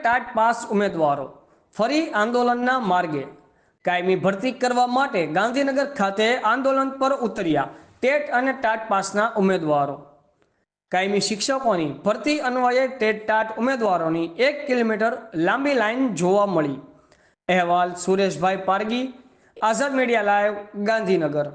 TAT pass ઉમેદવારો ફરી આંદોલનના માર્ગે। કાયમી ભરતી કરવા માટે ગાંધીનગર ખાતે આંદોલન પર ઉતર્યા ટેટ અને ટાટ પાસના ઉમેદવારો। કાયમી શિક્ષકોની ભરતી અન્વયે ટેટ ટાટ ઉમેદવારોની 1 કિલોમીટર લાંબી લાઈન જોવા મળી। અહેવાલ સુરેશભાઈ પારગી, આઝાદ મીડિયા લાઈવ, ગાંધીનગર।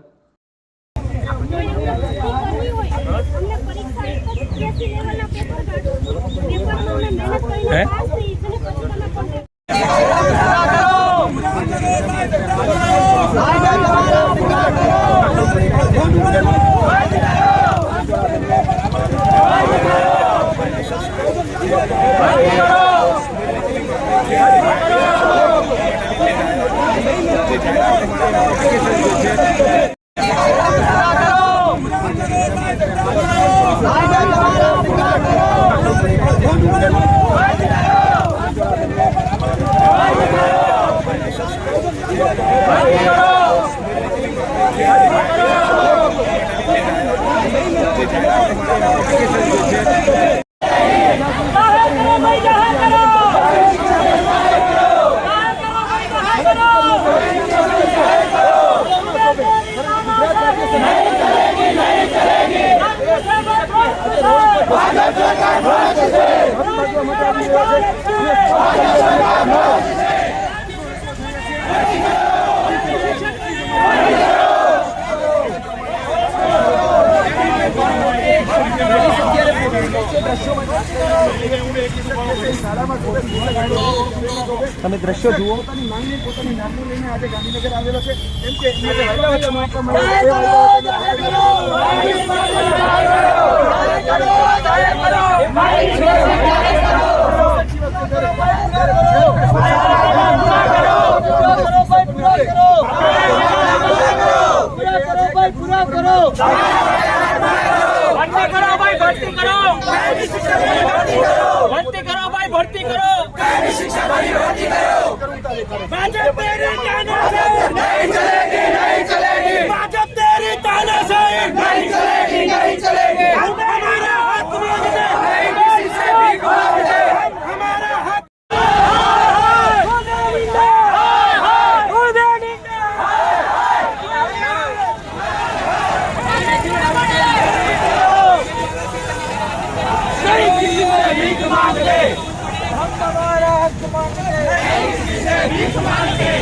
તમે દ્રશ્યો જુઓ, પોતાની માંગણી લઈને આજે ગાંધીનગર આવેલો છે। એમ કે भर्ती करो, शिक्षा भर्ती करो। भाजपा तेरी तानाशाही नहीं चलेगी, नहीं चलेगी। भाजपा तेरी तानाशाही नहीं चलेगी, नहीं चलेगी। हमारा हक मांगते नहीं, किसी से भीख मांगते। हमारा हक नहीं, किसी से भीख मांगते। हमारा हक मांगते हैं, किसी से भीख मांगते।